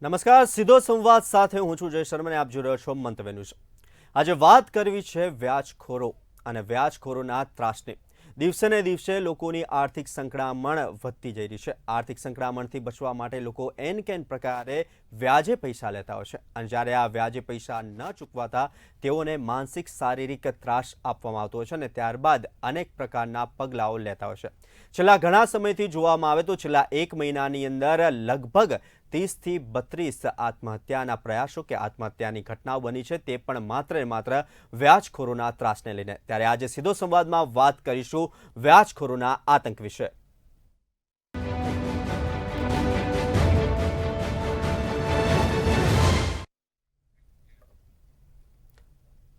નમસ્કાર, સીધો સંવાદ સાથે હું છું જય શર્મા અને આપ જોઈ રહ્યો છો મંતવ્ય ન્યૂઝ। આજે વાત કરવી છે વ્યાજખોરો અને વ્યાજખોરોના ત્રાસની। દિવસે ને દિવસે લોકોની આર્થિક સંકળામણ વધતી જઈ રહી છે। આર્થિક સંકળામણથી બચવા માટે લોકો એન કેન પ્રકારે વ્યાજે પૈસા લેતા હોય છે અને જ્યારે આ વ્યાજે પૈસા ન ચૂકવાતા તેઓને માનસિક શારીરિક ત્રાસ આપવામાં આવતો હોય છે અને ત્યારબાદ અનેક પ્રકારના પગલાઓ લેતા હોય છે। છેલ્લા ઘણા સમયથી જોવામાં આવે તો છેલ્લા એક મહિનાની અંદર લગભગ 30 થી 32 આત્મહત્યાના પ્રયાસો કે આત્મહત્યાની ઘટનાઓ બની છે, તે પણ માત્ર ને માત્ર વ્યાજખોરોના ત્રાસને લઈને। ત્યારે આજે સીધો સંવાદમાં વાત કરીશું વ્યાજખોરોના આતંક વિશે।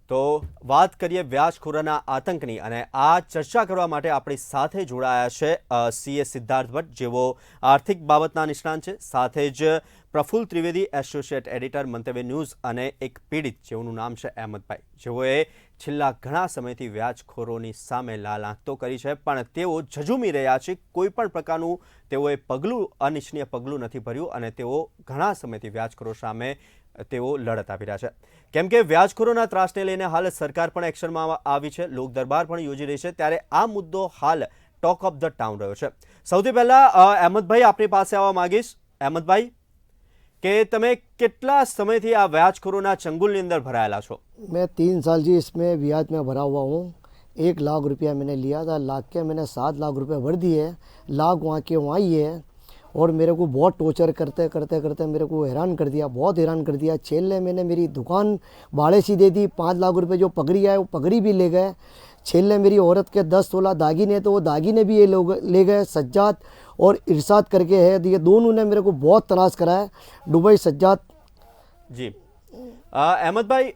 તો વાત કરીએ વ્યાજખોરોના આતંકની અને આ ચર્ચા કરવા માટે આપણી સાથે જોડાયા છે સીએ સિદ્ધાર્થ ભટ્ટ, જેઓ આર્થિક બાબતના નિષ્ણાંત છે, સાથે જ પ્રફુલ્લ ત્રિવેદી, એસોસિએટ એડિટર મંતવ્ય ન્યૂઝ, અને એક પીડિત જેઓનું નામ છે અહેમદભાઈ, જેઓએ છેલ્લા ઘણા સમયથી વ્યાજખોરોની સામે લાલ આંખ તો કરી છે, પણ તેઓ ઝઝૂમી રહ્યા છે। કોઈ પણ પ્રકારનું તેઓએ અનિચ્છનીય પગલું નથી ભર્યું અને તેઓ ઘણા સમયથી વ્યાજખોરો સામે તેઓ લડત આપી રહ્યા છે, કેમ કે વ્યાજખોરોના ત્રાસને લઈને હાલ સરકાર પણ એક્શનમાં આવી છે, લોક દરબાર પણ યોજી રહી છે। ત્યારે આ મુદ્દો હાલ ટોક ઓફ ધ ટાઉન રહ્યો છે। સૌથી પહેલા અહેમદભાઈ આપની પાસે આવવા માંગીશ। અહેમદભાઈ, કે તમે કેટલા સમયથી આ વ્યાજખોરોના ચંગુલની અંદર ભરાયેલા છો? मैं 3 साल जी इसमें ब्याज में भरा हुआ हूँ। 1 लाख रुपया मैंने लिया था, लाख के मैंने 7 लाख रुपए भर दिए। लाख वहाँ के वहाँ ही है और मेरे को बहुत टॉर्चर करते करते करते मेरे को हैरान कर दिया, बहुत हैरान कर दिया। छेल्ले मैंने मेरी दुकान भाड़े सी दे दी, 5 लाख रुपए जो पगड़ी आए वो पगड़ी भी ले गए। छेल्ले मेरी औरत के 10-16 दागिने, तो वो दागिने भी ये लोग ले गए। सज्जाद और इरशाद करके है, ये दोनों ने मेरे को बहुत तलाश कराया। दुबई सज्जाद जी। अहमदभाई,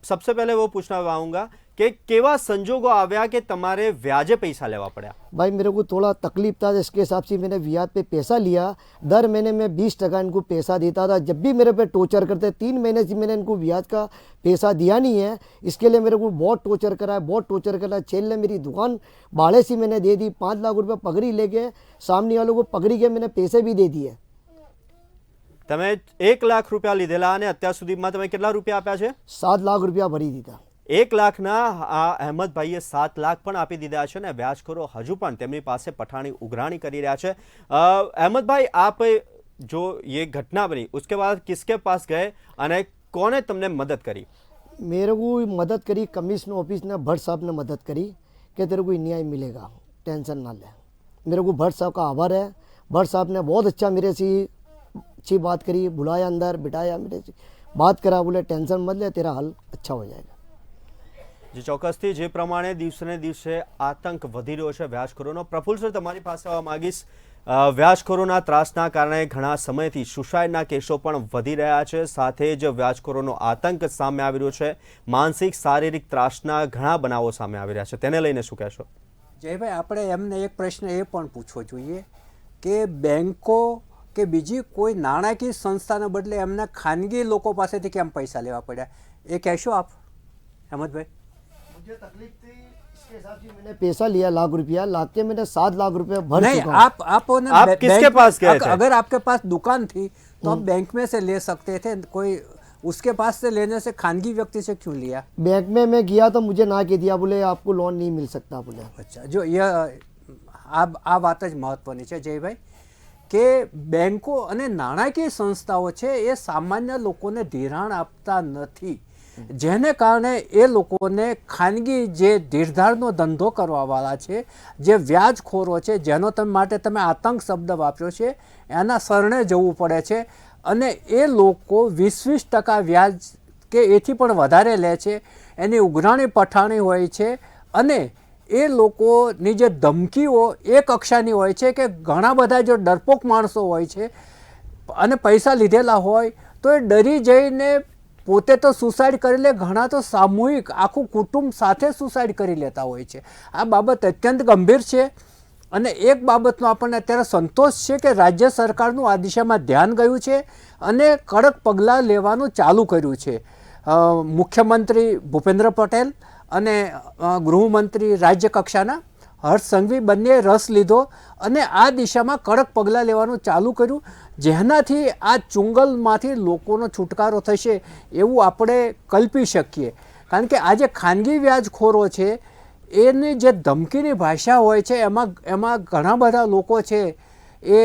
सबसे पहले वो पूछना चाहूँगा कि केवा संजोगों आव्या कि तमारे व्याजे पैसा लेवा पड़ा? भाई मेरे को थोड़ा तकलीफ था, इसके हिसाब से मैंने ब्याज पे पैसा लिया। दर महीने में 20% इनको पैसा देता था। जब भी मेरे पे टॉर्चर करते, 3 महीने से मैंने इनको ब्याज का पैसा दिया नहीं है, इसके लिए मेरे को बहुत टॉर्चर करा है, बहुत टॉर्चर करा। छेल्ले मेरी दुकान भाड़े से मैंने दे दी, 5 लाख रुपये पगड़ी लेके सामने वालों को पगड़ी के मैंने पैसे भी दे दिए। તમે 1 લાખ રૂપિયા લીધેલા અને અત્યાર સુધીમાં તમે કેટલા રૂપિયા આપ્યા છે? 7 लाख रुपया ભરી દીધા। 1 લાખના આ અહેમદભાઈએ 7 લાખ પણ આપી દીધા છે અને વ્યાજખોરો હજુ પણ તેમની પાસે પઠાણી ઉઘરાણી કરી રહ્યા છે। અહેમદભાઈ, આપ જો ये घटना बनी उसके बाद किसके पास गए અને કોને તમને મદદ કરી? मेरे को मदद करी कमिश्नर ऑफिस ने, भट्ट साहब ने मदद करी कि तेरे को न्याय मिलेगा, टेंशन ना ले। मेरे को भट्ट साहब का आभार है। भट्ट साहब ने बहुत अच्छा मेरे से अच्छी बात करी, बुलाया अंदर बिठाया, मेरे से बात करा, बोले टेंशन मत ले, तेरा हल अच्छा हो जाएगा। જે ચોક્કસથી જે પ્રમાણે દિવસે ને દિવસે આતંક વધી રહ્યો છે વ્યાજખોરોનો, પ્રફુલ્લ સર તમારી પાસે આવવા માંગીશ। વ્યાજખોરોના ત્રાસના કારણે ઘણા સમયથી સુસાઇડના કેસો પણ વધી રહ્યા છે, સાથે જ વ્યાજખોરોનો આતંક સામે આવી રહ્યો છે, માનસિક શારીરિક ત્રાસના ઘણા બનાવો સામે આવી રહ્યા છે, તેને લઈને શું કહેશો? જયભાઈ, આપણે એમને એક પ્રશ્ન એ પણ પૂછવો જોઈએ કે બેંકો કે બીજી કોઈ નાણાકીય સંસ્થાને બદલે એમના ખાનગી લોકો પાસેથી કેમ પૈસા લેવા પડ્યા, એ કહેશો આપ અહેમદભાઈ? मुझे तकलीफ थी, इसके हिसाब से मैंने पैसा लिया, लाख रुपया, लाख के मैंने 7 लाख रुपए भर नहीं, चुका हूं। आप किसके पास गए थे? अगर आपके पास दुकान थी तो आप बैंक में से ले सकते थे, कोई उसके पास से लेने से खानगी व्यक्ति से क्यों लिया? बैंक में मैं गया तो मुझे ना कह दिया, बोले आपको लोन नहीं मिल सकता, बोले। अच्छा, जो यह આ વાત જ મહત્વની છે જયભાઈ, કે બેંકો અને નાણાકીય સંસ્થાઓ છે એ સામાન્ય લોકોને ધિરાણ આપતા નથી, જેને કારણે એ લોકોને ખાનગી જે ધીરધારનો ધંધો કરવાવાળા છે, જે વ્યાજખોરો છે, જેનો માટે તમે આતંક શબ્દ વાપર્યો છે, એના શરણે જવું પડે છે અને એ લોકો 20-20% વ્યાજ કે એથી પણ વધારે લે છે, એની ઉઘરાણી પઠાણી હોય છે અને એ લોકોની જે ધમકીઓ એ કક્ષાની હોય છે કે ઘણા બધા જો ડરપોક માણસો હોય છે અને પૈસા લીધેલા હોય તો એ ડરી જઈને પોતે તો સુસાઇડ કરી લે, ઘણા તો સામૂહિક આખું કુટુંબ સાથે સુસાઇડ કરી લેતા હોય છે। આ બાબત અત્યંત ગંભીર છે અને એક બાબતનો આપણને અત્યારે સંતોષ છે કે રાજ્ય સરકારનું આ દિશામાં ધ્યાન ગયું છે અને કડક પગલાં લેવાનું ચાલુ કર્યું છે। મુખ્યમંત્રી ભૂપેન્દ્ર પટેલ અને ગૃહમંત્રી રાજ્ય કક્ષાના હર્ષ સંઘવી બંનેએ રસ લીધો અને આ દિશામાં કડક પગલાં લેવાનું ચાલુ કર્યું, જેનાથી આ ચુંગલમાંથી લોકોનો છુટકારો થશે એવું આપણે કલ્પી શકીએ. કારણ કે આ જે ખાનગી વ્યાજખોરો છે એની જે ધમકીની ભાષા હોય છે એમાં ઘણા બધા લોકો છે એ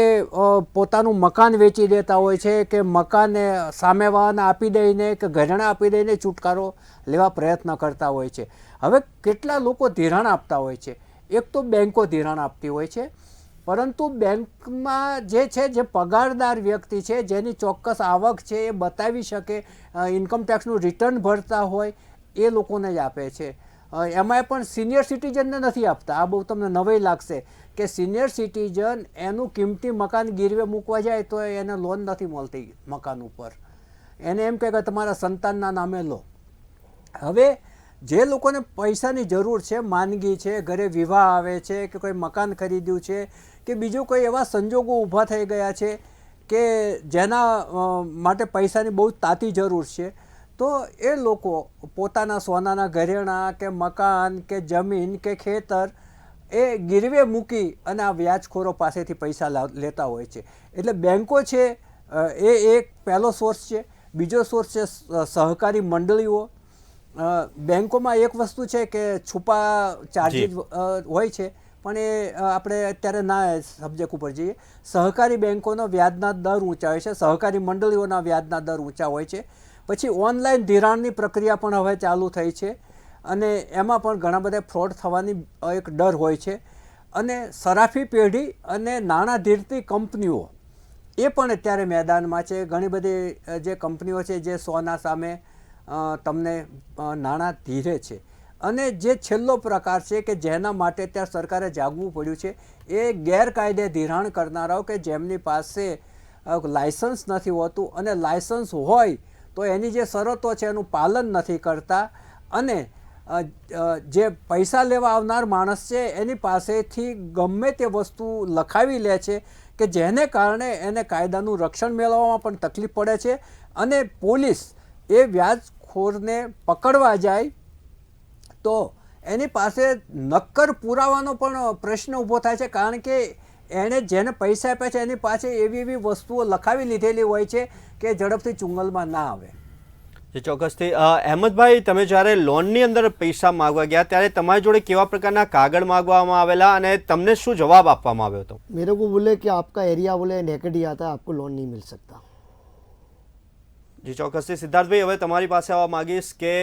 પોતાનું મકાન વેચી દેતા હોય છે કે મકાનને સામેવાળાને આપી દઈને કે ઘરેણાં આપી દઈને છુટકારો લેવા પ્રયત્ન કરતા હોય છે. હવે કેટલા લોકો ધિરાણ આપતા હોય છે. એક તો બેન્કો ધિરાણ આપતી હોય છે, પરંતુ બેંકમાં જે છે જે પગારદાર વ્યક્તિ છે જેની ચોક્કસ આવક છે એ બતાવી શકે, ઇન્કમટેક્સનું રિટર્ન ભરતા હોય એ લોકોને જ આપે છે. એમાંય પણ સિનિયર સિટીઝનને નથી આપતા. આ બહુ તમને નવાઈ લાગશે કે સિનિયર સિટીઝન એનું કિંમતી મકાન ગીરવે મૂકવા જાય તો એને લોન નથી મળતી મકાન ઉપર. એને એમ કહે કે તમારા સંતાનના નામે લો. હવે જે લોકોને પૈસાની જરૂર છે, માંદગી છે, ઘરે વિવાહ આવે છે કે કોઈ મકાન ખરીદ્યું છે કે બીજું કોઈ એવા સંજોગો ઊભા થઈ ગયા છે કે જેના માટે પૈસાની બહુ તાતી જરૂર છે, તો એ લોકો પોતાના સોનાના ઘરેણાં કે મકાન કે જમીન કે ખેતર એ ગીરવે મૂકી અને આ વ્યાજખોરો પાસેથી પૈસા લેતા હોય છે. એટલે બેન્કો છે એ એક પહેલો સોર્સ છે. બીજો સોર્સ છે સહકારી મંડળીઓ. બેન્કોમાં એક વસ્તુ છે કે છુપા ચાર્જીસ હોય છે, પણ એ આપણે અત્યારે ના સબ્જેક્ટ ઉપર જઈએ. સહકારી બેન્કોનો વ્યાજના દર ઊંચા હોય છે, સહકારી મંડળીઓના વ્યાજના દર ઊંચા હોય છે. પછી ઓનલાઈન ધિરાણની પ્રક્રિયા પણ હવે ચાલુ થઈ છે અને એમાં પણ ઘણા બધા ફ્રોડ થવાની એક ડર હોય છે. અને સરાફી પેઢી અને નાણાં ધીરતી કંપનીઓ એ પણ અત્યારે મેદાનમાં છે. ઘણી બધી જે કંપનીઓ છે જે સોના સામે તમને નાણાં ધીરે છે. અને જે છેલ્લો પ્રકાર છે કે જેના માટે અત્યારે સરકારે જાગવું પડ્યું છે એ ગેરકાયદે ધિરાણ કરનારાઓ કે જેમની પાસે લાયસન્સ નથી હોતું અને લાયસન્સ હોય તો એની જે શરતો છે એનું પાલન નથી કરતા અને જે પૈસા લેવા આવનાર માણસ છે એની પાસેથી ગમે તે વસ્તુ લખાવી લે છે કે જેને કારણે એને કાયદાનું રક્ષણ મેળવવામાં પણ તકલીફ પડે છે. અને પોલીસ એ વ્યાજખોરને પકડવા જાય તો એની પાસે નક્કર પુરાવાનો પણ પ્રશ્ન ઊભો થાય છે, કારણ કે એણે જેને પૈસા આપ્યા છે એની પાસે એવી વસ્તુઓ લખાવી લીધેલી હોય છે કે ઝડપથી ચુંગલમાં ના આવે. જે ચોક્કસથી અહેમદભાઈ, તમે જ્યારે લોનની અંદર પૈસા માગવા ગયા ત્યારે તમારી જોડે કેવા પ્રકારના કાગળ માગવામાં આવેલા અને તમને શું જવાબ આપવામાં આવ્યો હતો? मेरे को बोले कि आपका एरिया बोले नेकेड ही आता है, आपको लोन नहीं मिल सकता. જી ચોક્કસથી સિદ્ધાર્થભાઈ, હવે તમારી પાસે આવવા માંગીશ કે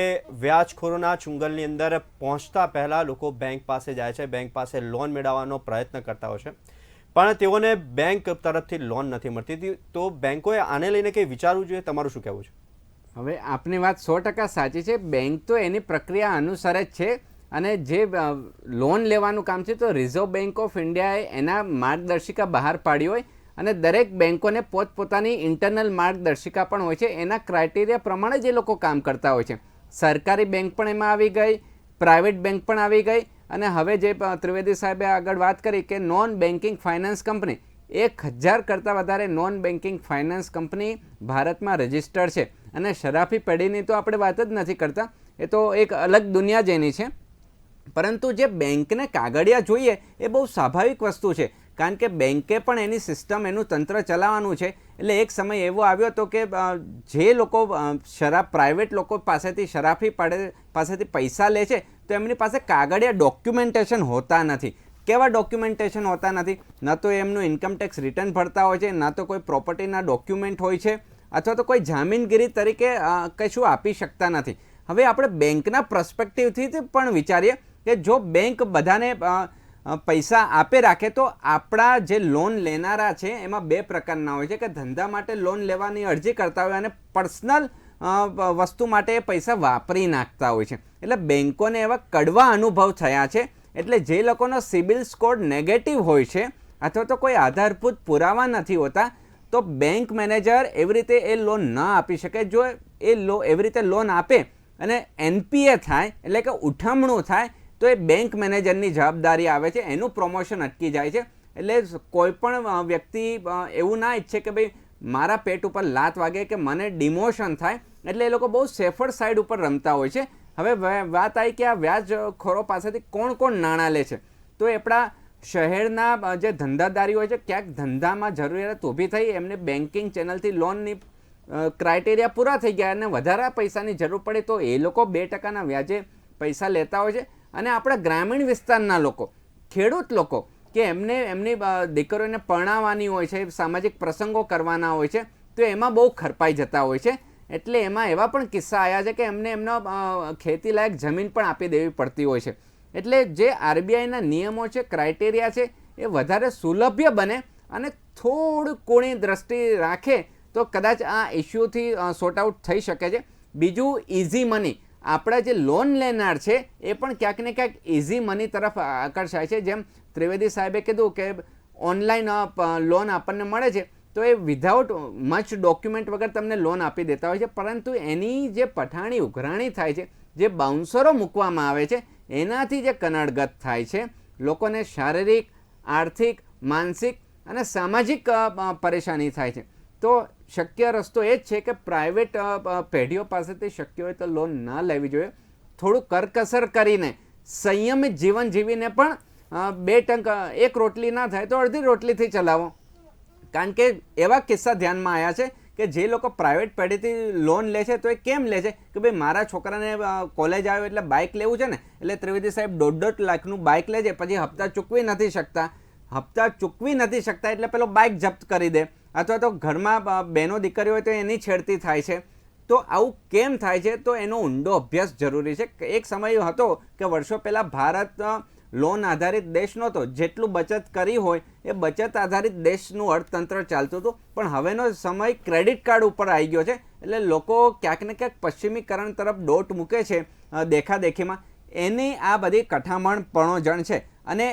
વ્યાજખોરોના ચુંગલની અંદર પહોંચતા પહેલાં લોકો બેંક પાસે જાય છે, બેંક પાસે લોન મેળવવાનો પ્રયત્ન કરતા હોય છે, પણ તેઓને બેંક તરફથી લોન નથી મળતી. તો બેંકોએ આને લઈને કંઈ વિચારવું જોઈએ, તમારું શું કહેવું છે? હવે આપની વાત 100% સાચી છે. બેંક તો એની પ્રક્રિયા અનુસાર જ છે અને જે લોન લેવાનું કામ છે તો રિઝર્વ બેંક ઓફ ઇન્ડિયાએ એના માર્ગદર્શિકા બહાર પાડી હોય અને દરેક બેંકોને પોતપોતાની ઇન્ટરનલ માર્ગદર્શિકા પણ હોય છે. એના ક્રાઇટેરિયા પ્રમાણે જ એ લોકો કામ કરતા હોય છે. સરકારી બેંક પણ એમાં આવી ગઈ, પ્રાઇવેટ બેંક પણ આવી ગઈ અને હવે જે ત્રિવેદી સાહેબે આગળ વાત કરી કે નોન બેન્કિંગ ફાઇનાન્સ કંપની, 1000 કરતાં વધારે નોન બેન્કિંગ ફાઇનાન્સ કંપની ભારતમાં રજિસ્ટર્ડ છે. અને શરાફી પેઢીની તો આપણે વાત જ નથી કરતા, એ તો એક અલગ દુનિયા જ એની છે. પરંતુ જે બેંકને કાગળિયા જોઈએ એ બહુ સ્વાભાવિક વસ્તુ છે, કારણ કે બેંકે પણ એની સિસ્ટમ, એનું તંત્ર ચલાવવાનું છે. એટલે એક સમય એવો આવ્યો હતો કે જે લોકો પ્રાઇવેટ લોકો પાસેથી શરાફી પાસેથી પૈસા લે છે તો એમની પાસે કાગળિયા ડોક્યુમેન્ટેશન હોતા નથી. કેવા ડોક્યુમેન્ટેશન હોતા નથી? ન તો એમનું ઇન્કમટેક્સ રિટર્ન ભરતા હોય છે, ના તો કોઈ પ્રોપર્ટીના ડોક્યુમેન્ટ હોય છે, અથવા તો કોઈ જામીનગીરી તરીકે કશું આપી શકતા નથી. હવે આપણે બેંકના પર્સપેક્ટિવથી પણ વિચારીએ કે જો બેંક બધાને પૈસા આપે રાખે તો આપણા જે લોન લેનારા છે એમાં 2 પ્રકારના હોય છે કે ધંધા માટે લોન લેવાની અરજી કરતા હોય અને પર્સનલ વસ્તુ માટે એ પૈસા વાપરી નાખતા હોય છે. એટલે બેંકોને એવા કડવા અનુભવ થયા છે. એટલે જે લોકોનો સિબિલ સ્કોર નેગેટિવ હોય છે અથવા તો કોઈ આધારભૂત પુરાવા નથી હોતા તો બેંક મેનેજર એવી રીતે એ લોન ન આપી શકે. જો એ એવી રીતે લોન આપે અને NPA થાય એટલે કે ઉઠમણું થાય તો એ બેંક મેનેજરની જવાબદારી આવે છે, એનું પ્રમોશન અટકી જાય છે. એટલે કોઈ પણ વ્યક્તિ એવું ના ઈચ્છે કે ભાઈ મારા પેટ ઉપર લાત વાગે કે મને ડિમોશન થાય, એટલે એ લોકો બહુ સેફર સાઈડ ઉપર રમતા હોય છે. હવે વાત આવી કે આ વ્યાજખોરો પાસેથી કોણ નાણાં લે છે, તો આપણા શહેરના જે ધંધાદારીઓ હોય છે ક્યાંક ધંધામાં જરૂરિયાત ઊભી થઈ એમને બેન્કિંગ ચેનલથી લોનની ક્રાઇટેરિયા પૂરા થઈ ગયા અને વધારે પૈસાની જરૂર પડે તો એ લોકો 2% વ્યાજે પૈસા લેતા હોય છે. અને આપણા ગ્રામીણ વિસ્તારના લોકો, ખેડૂત લોકો કે એમને એમની દીકરીઓને પરણાવવાની હોય છે, સામાજિક પ્રસંગો કરવાના હોય છે, તો એમાં બહુ ખરપાઈ જતા હોય છે. એટલે એમાં એવા પણ કિસ્સા આવ્યા છે કે એમને એમનો ખેતીલાયક જમીન પણ આપી દેવી પડતી હોય છે. એટલે જે આરબીઆઈના નિયમો છે, ક્રાઇટેરિયા છે, એ વધારે સુલભ્ય બને અને થોડું કોણી દ્રષ્ટિ રાખે તો કદાચ આ ઇસ્યુથી સોર્ટ આઉટ થઈ શકે છે. બીજું ઇઝી મની, આપણા જે લોન લેનાર છે એ પણ ક્યાંક ને ક્યાંક ઇઝી મની તરફ આકર્ષાય છે. જેમ ત્રિવેદી સાહેબે કીધું કે ઓનલાઈન લોન આપણને મળે છે તો એ વિધાઉટ મચ ડોક્યુમેન્ટ વગર તમને લોન આપી દેતા હોય છે, પરંતુ એની જે પઠાણી ઉઘરાણી થાય છે, જે બાઉન્સરો મૂકવામાં આવે છે, એનાથી જે કનડગત થાય છે, લોકોને શારીરિક, આર્થિક, માનસિક અને સામાજિક પરેશાની થાય છે. તો શક્ય રસ્તો એ જ છે કે પ્રાઇવેટ પેઢીઓ પાસેથી શક્ય હોય તો લોન ના લેવી જોઈએ. થોડું કરકસર કરીને સંયમિત જીવન જીવીને પણ 2 ટંક 1 રોટલી ના થાય તો અડધી રોટલીથી ચલાવો. કારણ કે એવા કિસ્સા ધ્યાનમાં આવ્યા છે કે જે લોકો પ્રાઇવેટ પેઢીથી લોન લે છે તો એ કેમ લે છે કે ભાઈ મારા છોકરાને કોલેજ આવ્યો એટલે બાઇક લેવું છે ને, એટલે ત્રિવેદી સાહેબ 1.5 લાખનું બાઇક લે છે, પછી હપ્તા ચૂકવી નથી શકતા એટલે પેલો બાઇક જપ્ત કરી દે, અથવા તો ઘરમાં બહેનો દીકરીઓ હોય તો એની છેડતી થાય છે. તો આવું કેમ થાય છે? તો એનો ઊંડો અભ્યાસ જરૂરી છે. એક સમય હતો કે વર્ષો પહેલાં ભારત લોન આધારિત દેશ નહોતો, જેટલું બચત કરી હોય એ બચત આધારિત દેશનું અર્થતંત્ર ચાલતું હતું. પણ હવેનો સમય ક્રેડિટ કાર્ડ ઉપર આવી ગયો છે, એટલે લોકો ક્યાંક ને ક્યાંક પશ્ચિમીકરણ તરફ દોટ મૂકે છે દેખાદેખીમાં. એની આ બધી કઠામણ પણોજણ છે. અને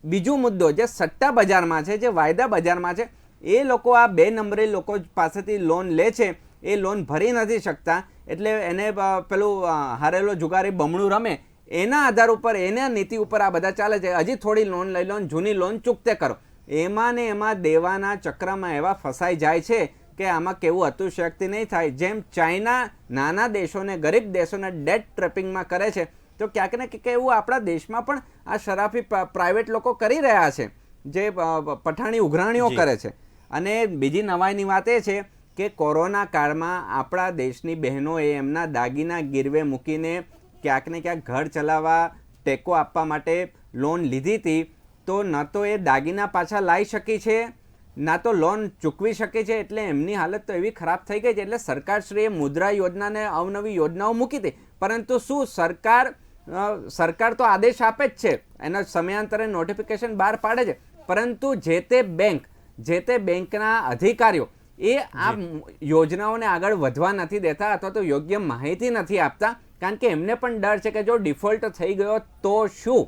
બીજો મુદ્દો જે સટ્ટા બજારમાં છે, જે વાયદા બજારમાં છે, એ લોકો આ 2 નંબરી લોકો પાસેથી લોન લે છે, એ લોન ભરી નથી શકતા, એટલે એને પેલું હારેલો જુગારી બમણું રમે, એના આધાર ઉપર, એના નીતિ ઉપર આ બધા ચાલે છે. હજી થોડી લોન લઈ લો, જૂની લોન ચૂકતે કરો, એમાં ને એમાં દેવાના ચક્રમાં એવા ફસાઈ જાય છે કે આમાં કેવું અતિશયોક્તિ નહીં થાય. જેમ ચાઇના નાના દેશોને, ગરીબ દેશોને ડેટ ટ્રેપિંગમાં કરે છે, તો ક્યાંક ને ક્યાંક એવું આપણા દેશમાં પણ આ શરાફી પ્રાઇવેટ લોકો કરી રહ્યા છે, જે પઠાણી ઉઘરાણીઓ કરે છે. અને બીજી નવાઈની વાત એ છે કે કોરોના કાળમાં આપણા દેશની બહેનોએ એમના દાગીના ગીરવે મૂકીને ક્યાંક ને ક્યાંક ઘર ચલાવવા ટેકો આપવા માટે લોન લીધી હતી, તો ન તો એ દાગીના પાછા લાવી શકી છે, ના તો લોન ચૂકવી શકે છે. એટલે એમની હાલત તો એવી ખરાબ થઈ ગઈ છે. એટલે સરકારશ્રીએ મુદ્રા યોજનાને અવનવી યોજનાઓ મૂકી હતી, પરંતુ શું સરકાર તો આદેશ આપે જ છે, એના સમયાંતરે નોટિફિકેશન બહાર પાડે છે, પરંતુ જે તે બેંકના અધિકારીઓ એ આ યોજનાઓને આગળ વધવા નથી દેતા, અથવા તો યોગ્ય માહિતી નથી આપતા. કારણ કે એમને પણ ડર છે કે જો ડિફોલ્ટ થઈ ગયો તો શું.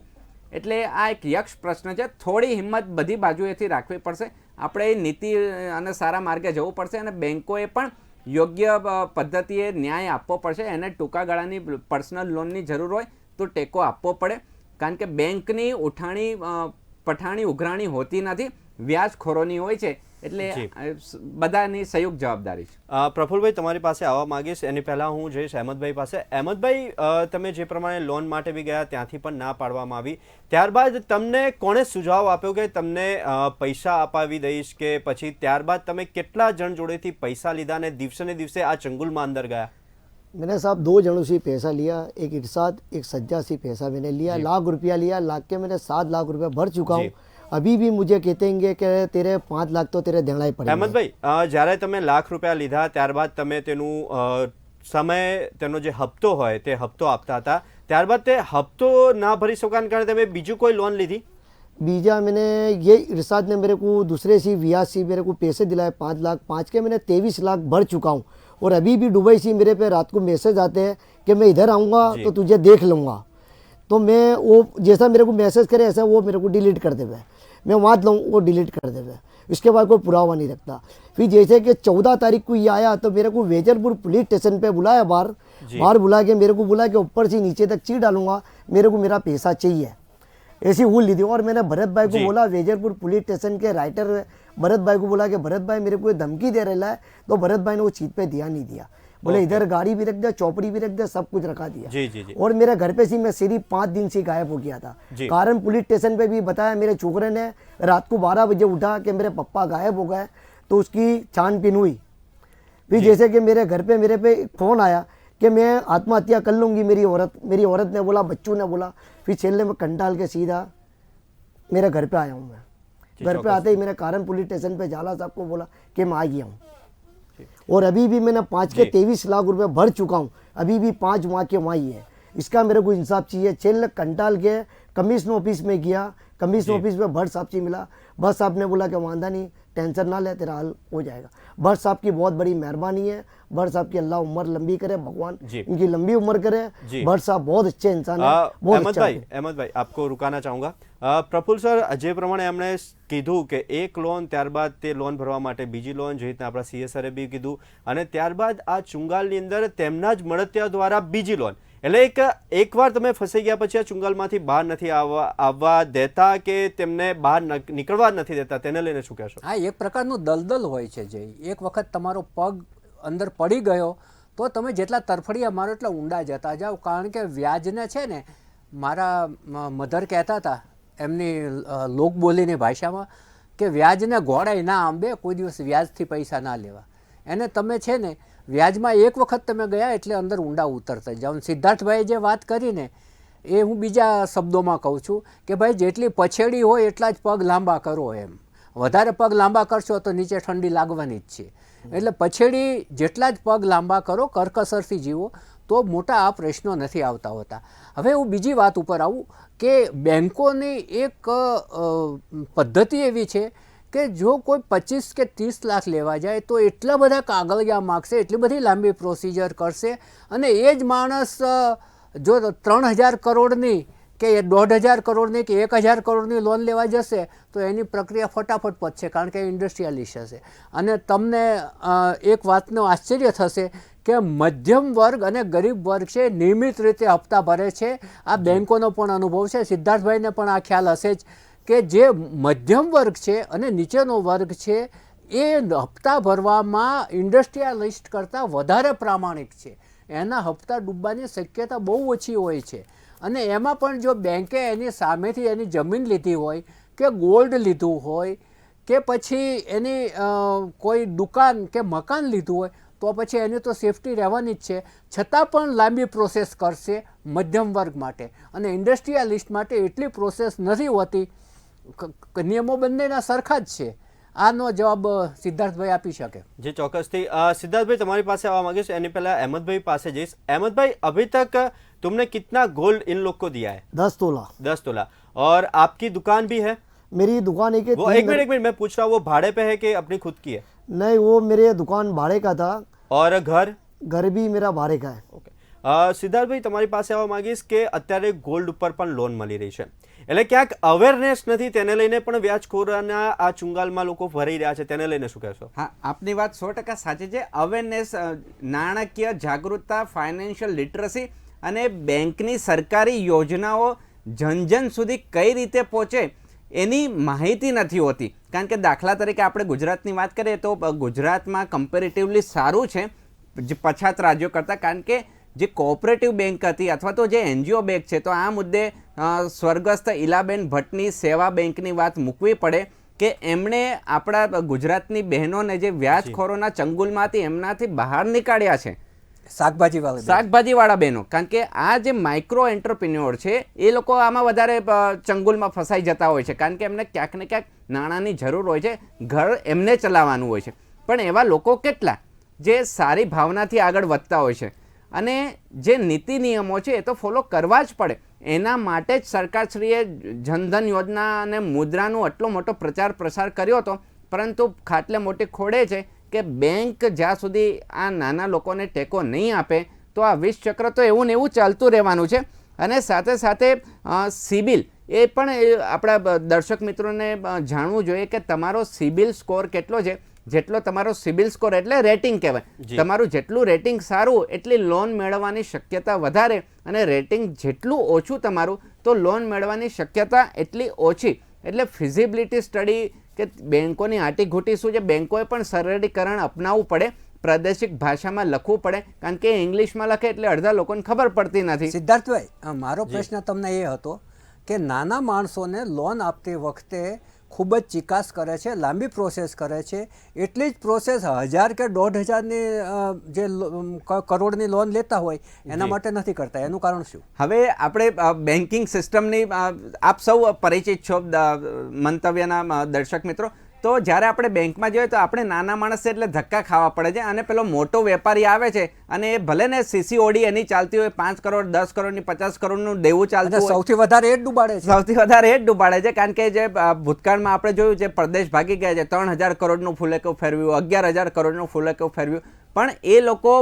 એટલે આ એક યક્ષ પ્રશ્ન છે. થોડી હિંમત બધી બાજુએથી રાખવી પડશે. આપણે નીતિ અને સારા માર્ગે જવું પડશે, અને બેન્કોએ પણ યોગ્ય પદ્ધતિએ ન્યાય આપવો પડશે. એને ટૂંકા ગાળાની પર્સનલ લોનની જરૂર હોય તો ટેકો આપવો પડે, કારણ કે બેંકની પઠાણી ઉઘરાણી હોતી નથી, વ્યાજખોરોની હોય છે. એટલે બધાની સંયુક્ત જવાબદારી છે. પ્રફુલભાઈ, તમારી પાસે આવવા માંગીશ, એની પહેલાં હું જઈશ અહેમદભાઈ પાસે. અહેમદભાઈ, તમે જે પ્રમાણે લોન માટે બી ગયા, ત્યાંથી પણ ના પાડવામાં આવી, ત્યારબાદ તમને કોણે સુઝાવ આપ્યો કે તમને પૈસા અપાવી દઈશ, કે પછી ત્યારબાદ તમે કેટલા જણ જોડેથી પૈસા લીધા અને દિવસે ને દિવસે આ ચંગુલમાં અંદર ગયા? मैंने साहब 2 जनों से पैसा लिया, एक इरशाद, एक सज्जा से पैसा मैंने लिया, लाख रुपया लिया, लाख के मैंने 7 लाख रुपया भर चुका हूँ. अभी भी मुझे कहते हैं कि तेरे 5 लाख तो तेरे देना ही पड़ेगा. અહેમદભાઈ, જ્યારે તમે લાખ રૂપિયા લીધા ત્યારબાદ તમે તેનું તેનો જે હપ્તો હોય તે હપ્તો આપતા હતા, ત્યારબાદ તે હપ્તો ના ભરી શકાને કારણે તમે બીજું કોઈ લોન લીધી? बीजा मैंने ये इरशाद ने मेरे को दूसरे से व्याज से मेरे को पैसे दिलाए 5 लाख, 5 के मैंने 23 लाख भर चुका हूँ. और अभी भी दुबई से मेरे पे रात को मैसेज आते हैं कि मैं इधर आऊँगा तो तुझे देख लूँगा. तो मैं वो जैसा मेरे को मैसेज करे ऐसा वो मेरे को डिलीट कर देवे, मैं वहाँ लाऊँ वो डिलीट कर देवे, इसके बाद कोई पुरावा नहीं रखता. फिर जैसे कि 14 तारीख को ये आया तो मेरे को वेजलपुर पुलिस स्टेशन पे बुलाया, बाहर बुला के मेरे को बोला कि ऊपर से नीचे तक चीट डालूंगा, मेरे को मेरा पैसा चाहिए. ऐसी वो ली थी. और मैंने भरत भाई को बोला, वेजलपुर पुलिस स्टेशन के राइटर भरत भाई को बोला कि भरत भाई मेरे को धमकी दे रहा है, तो भरत भाई ने वो चीज पे ध्यान नहीं दिया. बोले इधर गाड़ी भी रख दिया, चौपड़ी भी रख दिया, सब कुछ रखा दिया। जी जी जी और मेरे घर पे से मैं सिर्फ 5 दिन से गायब हो गया था। जी। कारण पुलिस स्टेशन पे भी बताया, मेरे छोकरे ने रात को 12 बजे उठा कि मेरे पप्पा गायब हो गए, तो उसकी छानबीन हुई। फिर जैसे कि मेरे घर पे मेरे पे फोन आया कि मैं आत्महत्या कर लूँगी, मेरी औरत ने बोला, बच्चों ने बोला। फिर छेले में कंटाल के सीधा मेरे घर पे आया हूँ मैं। घर पे आते ही मैंने कारण पुलिस स्टेशन पे झाला साहब को बोला कि मैं आ गया हूँ। और अभी भी मैंने 5 के 23 लाख रुपए भर चुका हूँ, अभी भी 5 वहाँ के वहाँ ही है। इसका मेरे को इंसाफ चाहिए। छेले कंटाल के कमिश्नर ऑफिस में गया, कमिश्नर ऑफिस में भट्ट साहब से मिला। भट्ट साहब ने बोला कि वांदा नहीं, टेंशन ना ले, तेरा हल हो जाएगा। भट्ट साहब की बहुत बड़ी मेहरबानी है। भट्ट साहब की अल्लाह उम्र लंबी करे, भगवान जी। इनकी लंबी उम्र करे। भट्ट साहब बहुत अच्छे इंसान है, बहुत अच्छा है। અહેમદ ભાઈ આપકો રૂકાના ચાહુંગા। પ્રફુલ સર, જે પ્રમાણે એમણે કીધું કે એક લોન, ત્યારબાદ તે લોન ભરવા માટે બીજી લોન, જે રીતના આપણા સીએ સરે બી કીધું, અને ત્યારબાદ આ ચુંગાલની અંદર તેમના જ મળતિયા દ્વારા બીજી લોન, એટલે એકવાર તમે ફસાઈ ગયા પછી આ ચુંગાલમાંથી બહાર નથી આવવા દેતા કે તેમને બહાર નીકળવા નથી દેતા, તેને લઈને શું કહેશો? હા, એક પ્રકારનું દલદલ હોય છે જે એક વખત તમારો પગ અંદર પડી ગયો તો તમે જેટલા તરફડિયા મારો એટલા ઊંડા જતા જાઓ। કારણ કે વ્યાજને છે ને, મારા મધર કહેતા હતા એમની લોક બોલીની ભાષામાં કે વ્યાજને ઘોડાય ના આંબે, કોઈ દિવસ વ્યાજથી પૈસા ના લેવા। એને તમે છે ને વ્યાજમાં એક વખત તમે ગયા એટલે અંદર ઊંડા ઉતરતા જાઓ। સિદ્ધાર્થભાઈએ જે વાત કરી ને એ હું બીજા શબ્દોમાં કહું છું કે ભાઈ જેટલી પછેડી હોય એટલા જ પગ લાંબા કરો એમ। વધારે પગ લાંબા કરશો તો નીચે ઠંડી લાગવાની જ છે। એટલે પછેડી જેટલા જ પગ લાંબા કરો, કરકસરથી જીવો તો મોટા આ પ્રશ્નો નથી આવતા હોતા। હવે હું બીજી વાત ઉપર આવું કે બેંકોની એક પદ્ધતિ એવી છે કે જો કોઈ 25 કે 30 લાખ લેવા જાય તો એટલા બધા કાગળિયા માગશે, એટલી બધી લાંબી પ્રોસિજર કરશે, અને એ જ માણસ જો 3000 કરોડની કે 1500 કરોડની કે 1000 કરોડની લોન લેવા જશે તો એની પ્રક્રિયા ફટાફટ પતશે, કારણ કે ઇન્ડસ્ટ્રીયલિસ્ટ હશે। અને તમને એક વાતનો આશ્ચર્ય થશે કે મધ્યમ વર્ગ અને ગરીબ વર્ગ છે નિયમિત રીતે હપ્તા ભરે છે। આ બેંકોનો પણ અનુભવ છે, સિદ્ધાર્થભાઈને પણ આ ખ્યાલ હશે જ કે જે મધ્યમ વર્ગ છે અને નીચેનો વર્ગ છે એ હપ્તા ભરવામાં ઇન્ડસ્ટ્રીયલિસ્ટ કરતાં વધારે પ્રામાણિક છે। એના હપ્તા ડૂબવાની શક્યતા બહુ ઓછી હોય છે। અને એમાં પણ જો બેંકે એની સામેથી એની જમીન લીધી હોય કે ગોલ્ડ લીધું હોય કે પછી એની કોઈ દુકાન કે મકાન લીધું હોય તો પછી એની તો સેફટી રહેવાની જ છે, છતાં પણ લાંબી પ્રોસેસ કરશે મધ્યમ વર્ગ માટે। અને ઇન્ડસ્ટ્રીયલિસ્ટ માટે એટલી પ્રોસેસ નથી હોતી। નિયમો બંનેના સરખા જ છે। આનો જવાબ સિદ્ધાર્થભાઈ આપી શકે। जी चौकसથી। सिद्धार्थ भाई તમારી પાસે આવવા માંગે છે, એની પહેલા अहमद भाई પાસે જઈશ। अहमद भाई, अभी तक तुमने कितना गोल्ड इन लोग को दिया है? 10 तोला। 10 तोला। और आपकी दुकान भी है? मेरी दुकान है कि वो एक मिनट मैं पूछ रहा हूँ, वो भाड़े पे है कि अपनी खुद की है? नहीं, वो मेरे दुकान भाड़े का था। और घर भी मेरा भाड़े का है। ओके। સિદ્ધાર્થ ભાઈ, તમારી પાસે આવવા માંગીશ કે અત્યારે ગોલ્ડ ઉપર પણ લોન મળી રહી છે, એટલે ક્યાંક અવેરનેસ નથી, તેને લઈને પણ વ્યાજખોરના આ ચુંગાલમાં લોકો ભરાઈ રહ્યા છે, તેને લઈને શું કહેશો? હા, આપની વાત 100% સાચી છે। અવેરનેસ, નાણાકીય જાગૃતતા, ફાઇનાન્શિયલ લિટરસી અને બેંકની સરકારી યોજનાઓ જન સુધી કઈ રીતે પહોંચે એની માહિતી નથી હોતી। કારણ કે દાખલા તરીકે આપણે ગુજરાતની વાત કરીએ તો ગુજરાતમાં કમ્પેરેટિવલી સારું છે પછાત રાજ્યો કરતાં, કારણ કે જે કોઓપરેટિવ બેંક હતી અથવા તો જે એનજીઓ બેંક છે, તો આ મુદ્દે સ્વર્ગસ્થ ઈલાબેન ભટ્ટની સેવા બેંકની વાત મૂકવી પડે કે એમણે આપણા ગુજરાતની બહેનોને જે વ્યાજખોરોના ચંગુલમાંથી એમનાથી બહાર નીકાળ્યા છે, શાકભાજીવાળા બહેનો। કારણ કે આ જે માઇક્રો એન્ટરપ્રિન્યોર છે એ લોકો આમાં વધારે ચંગુલમાં ફસાઈ જતા હોય છે, કારણ કે એમને ક્યાંક ને ક્યાંક નાણાંની જરૂર હોય છે, ઘર એમને ચલાવવાનું હોય છે। પણ એવા લોકો કેટલા જે સારી ભાવનાથી આગળ વધતા હોય છે, અને જે નીતિ નિયમો છે એ તો ફોલો કરવા જ પડે। એના માટે જ સરકારશ્રીએ જનધન યોજના અને મુદ્રાનું આટલો મોટો પ્રચાર પ્રસાર કર્યો હતો, પરંતુ ખાટલે મોટી ખોડે છે કે બેંક જ્યાં સુધી આ નાના લોકોને ટેકો નહીં આપે તો આ વિષ ચક્ર તો એવું ને એવું ચાલતું રહેવાનું છે। અને સાથે સાથે સિબિલ એ પણ આપણા દર્શક મિત્રોને જાણવું જોઈએ કે તમારો સિબિલ સ્કોર કેટલો છે। જેટલો તમારો સિબિલ સ્કોર એટલે રેટિંગ કહેવાય, તમારું જેટલું રેટિંગ સારું એટલી લોન મેળવવાની શક્યતા વધારે, અને રેટિંગ જેટલું ઓછું તમારું તો લોન મેળવવાની શક્યતા એટલી ઓછી। એટલે ફિઝિબિલિટી સ્ટડી કે બેંકોની આંટીઘૂંટી શું છે, બેંકોએ પણ સરળીકરણ અપનાવવું પડે, પ્રાદેશિક ભાષામાં લખવું પડે, કારણ કે ઇંગ્લિશમાં લખે એટલે અડધા લોકોને ખબર પડતી નથી. સિદ્ધાર્થભાઈ, મારો પ્રશ્ન તમને એ હતો કે નાના માણસોને લોન આપતી વખતે ખૂબ જ ચિકાસ કરે છે, લાંબી પ્રોસેસ કરે છે, એટલી જ પ્રોસેસ 1000 કે 1500ની જે કરોડની લોન લેતા હોય એના માટે નથી કરતા. એનું કારણ શું? હવે આપણે બેન્કિંગ સિસ્ટમની આપ સૌ પરિચિત છો મંતવ્યના દર્શક મિત્રો. તો જ્યારે આપણે બેંકમાં જઈએ તો આપણે નાના માણસ છે એટલે ધક્કા ખાવા પડે છે, અને પેલો મોટો વેપારી આવે છે અને એ ભલે ને CCOD એની ચાલતી હોય 5 કરોડ 10 કરોડની 50 કરોડનું દેવું ચાલતું હોય, સૌથી વધારે એ જ ડૂબાડે છે. સૌથી વધારે એ જ ડૂબાડે છે. કારણ કે જે ભૂતકાળમાં આપણે જોયું છે, પરદેશ ભાગી ગયા છે, 3000 કરોડનું ફૂલેકું ફેરવ્યું, 11000 કરોડનું ફૂલેકું ફેરવ્યું, પણ એ લોકો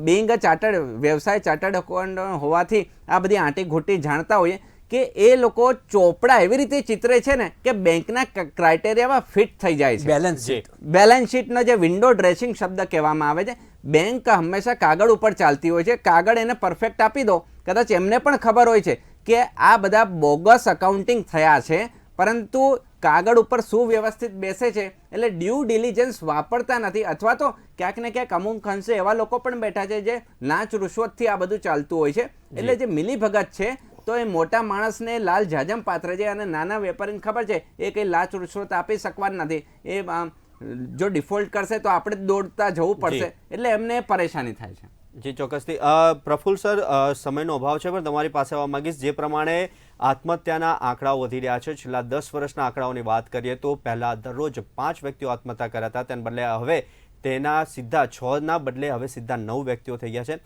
બિંગ ચાર્ટર્ડ વ્યવસાય ચાર્ટર્ડ એકાઉન્ટન્ટ હોવાથી આ બધી આંટી ઘૂંટી જાણતા હોઈએ કે એ લોકો ચોપડા એવી રીતે ચિતરે છે ને કે બેંકના ક્રાઇટેરિયામાં ફિટ થઈ જાય છે. બેલેન્સ શીટનો જે વિન્ડો ડ્રેસિંગ શબ્દ કહેવામાં આવે છે. બેંક હંમેશા કાગળ ઉપર ચાલતી હોય છે. કાગળ એને પરફેક્ટ આપી દો, કદાચ એમને પણ ખબર હોય છે કે આ બધા બોગસ અકાઉન્ટિંગ થયા છે, પરંતુ કાગળ ઉપર સુવ્યવસ્થિત બેસે છે એટલે ડ્યુ ડિલિજન્સ વાપરતા નથી, અથવા તો ક્યાંક ને ક્યાંક અમુક અંશે એવા લોકો પણ બેઠા છે જે લાંચ રૂશ્વતથી આ બધું ચાલતું હોય છે. એટલે જે મિલીભગત છે તો એ મોટા માણસને લાલ જાજમ પાથરે છે, અને નાના વેપારીને ખબર છે એ કંઈ લાંચ રૂશ્વત આપી શકવાના નથી. એ જો ડિફોલ્ટ કરશે તો આપણે દોડતા જવું પડશે, એટલે એમને પરેશાની થાય છે. જી ચોક્કસથી. પ્રફુલ્લ સર, સમયનો અભાવ છે પણ તમારી પાસે આવવા માંગીશ. જે પ્રમાણે આત્મહત્યાના આંકડાઓ વધી રહ્યા છે, છેલ્લા 10 વર્ષના આંકડાઓની વાત કરીએ તો પહેલાં દરરોજ 5 વ્યક્તિઓ આત્મહત્યા કર્યા હતા, તેને બદલે હવે તેના સીધા 6ના બદલે હવે સીધા 9 વ્યક્તિઓ થઈ ગયા છે.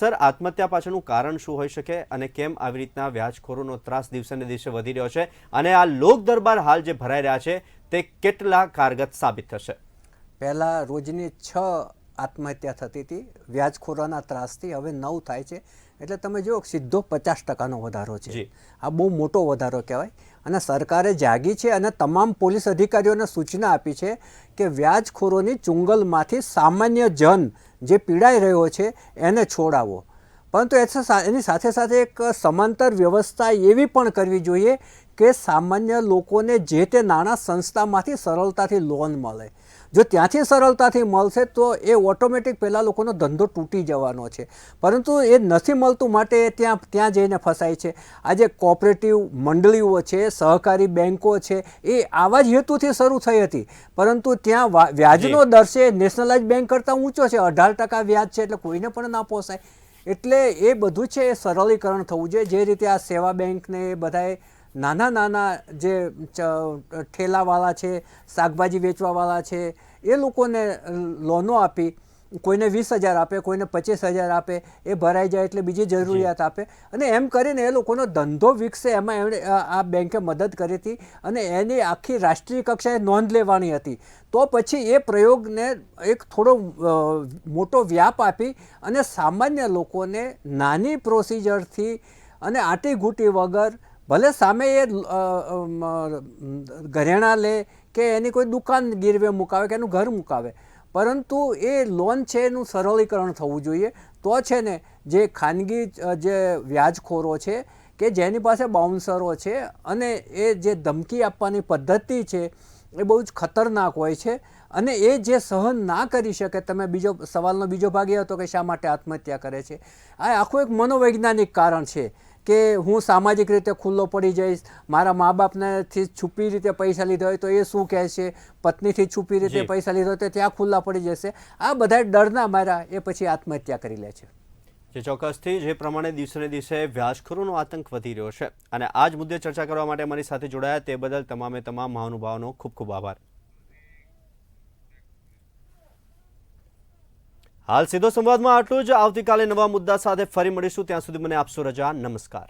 સર, આત્મહત્યા પાછળનું કારણ શું હોઈ શકે અને કેમ આવી રીતના વ્યાજખોરોનો ત્રાસ દિવસે ને દિવસે વધી રહ્યો છે, અને આ લોક દરબાર હાલ જે ભરાઈ રહ્યા છે તે કેટલા કારગત સાબિત થશે? પહેલાં રોજની 6 આત્મહત્યા થતી હતી વ્યાજખોરોના ત્રાસથી, હવે 9 થાય છે. એટલે તમે જુઓ સીધો 50%નો વધારો છે. આ બહુ મોટો વધારો કહેવાય. અને સરકારે જાગી છે અને તમામ પોલીસ અધિકારીઓને સૂચના આપી છે કે વ્યાજખોરોની ચુંગલમાંથી સામાન્ય જન જે પીડાઈ રહ્યો છે એને છોડાવો. પરંતુ એની સાથે સાથે એક સમાંતર વ્યવસ્થા એવી પણ કરવી જોઈએ કે સામાન્ય લોકોને જે તે નાણાં સંસ્થામાંથી સરળતાથી લોન મળે. જો ત્યાંથી સરળતાથી મળશે તો એ ઓટોમેટિક પહેલાં લોકોનો ધંધો તૂટી જવાનો છે, પરંતુ એ નથી મળતું માટે ત્યાં જઈને ફસાય છે. આજે કોઓપરેટિવ મંડળીઓ છે, સહકારી બેન્કો છે, એ આવા જ હેતુથી શરૂ થઈ હતી, પરંતુ ત્યાં વ્યાજનો દર છે નેશનલાઇઝ બેન્ક કરતાં ઊંચો છે, 18% વ્યાજ છે, એટલે કોઈને પણ ના પોસાય. એટલે એ બધું છે એ સરળીકરણ થવું જોઈએ. જે રીતે આ સેવા બેંકને એ બધાએ નાના જે ઠેલાવાળા છે, શાકભાજી વેચવાવાળા છે, એ લોકોને લોનો આપી, કોઈને 20,000 આપે, કોઈને 25,000 આપે, એ ભરાઈ જાય એટલે બીજી જરૂરિયાત આપે, અને એમ કરીને એ લોકોનો ધંધો વિકસે એમાં એમણે આ બેંકે મદદ કરી હતી, અને એની આખી રાષ્ટ્રીય કક્ષાએ નોંધ લેવાની હતી. તો પછી એ પ્રયોગને એક થોડો મોટો વ્યાપ આપી અને સામાન્ય લોકોને નાની પ્રોસિજરથી અને આંટીઘૂંટી વગર, ભલે સામે એ ઘરેણાં લે કે એની કોઈ દુકાન ગીરવે મુકાવે કે એનું ઘર મુકાવે, પરંતુ એ લોન છે એનું સરળીકરણ થવું જોઈએ. તો છે ને જે ખાનગી જે વ્યાજખોરો છે કે જેની પાસે બાઉન્સરો છે અને એ જે ધમકી આપવાની પદ્ધતિ છે એ બહુ જ ખતરનાક હોય છે, અને એ જે સહન ના કરી શકે. તમે સવાલનો બીજો ભાગ એ હતો કે શા માટે આત્મહત્યા કરે છે. આ આખું એક મનોવૈજ્ઞાનિક કારણ છે કે હું સામાજિક રીતે ખુલ્લો પડી જઈશ, મારા મા બાપનેથી છુપી રીતે પૈસા લીધા હોય તો એ શું કહે છે, પત્નીથી છુપી રીતે પૈસા લીધા હોય તો ત્યાં ખુલ્લા પડી જશે. આ બધા ડરના માર્યા એ પછી આત્મહત્યા કરી લે છે. જે ચોક્કસથી જે પ્રમાણે દિવસે ને દિવસે વ્યાજખોરોનો આતંક વધી રહ્યો છે, અને આ જ મુદ્દે ચર્ચા કરવા માટે અમારી સાથે જોડાયા તે બદલ તમામ મહાનુભાવોનો ખૂબ ખૂબ આભાર. હાલ સીધો સંવાદમાં આટલું જ. આવતીકાલે નવા મુદ્દા સાથે ફરી મળીશું. ત્યાં સુધી મને આપશો રજા. નમસ્કાર.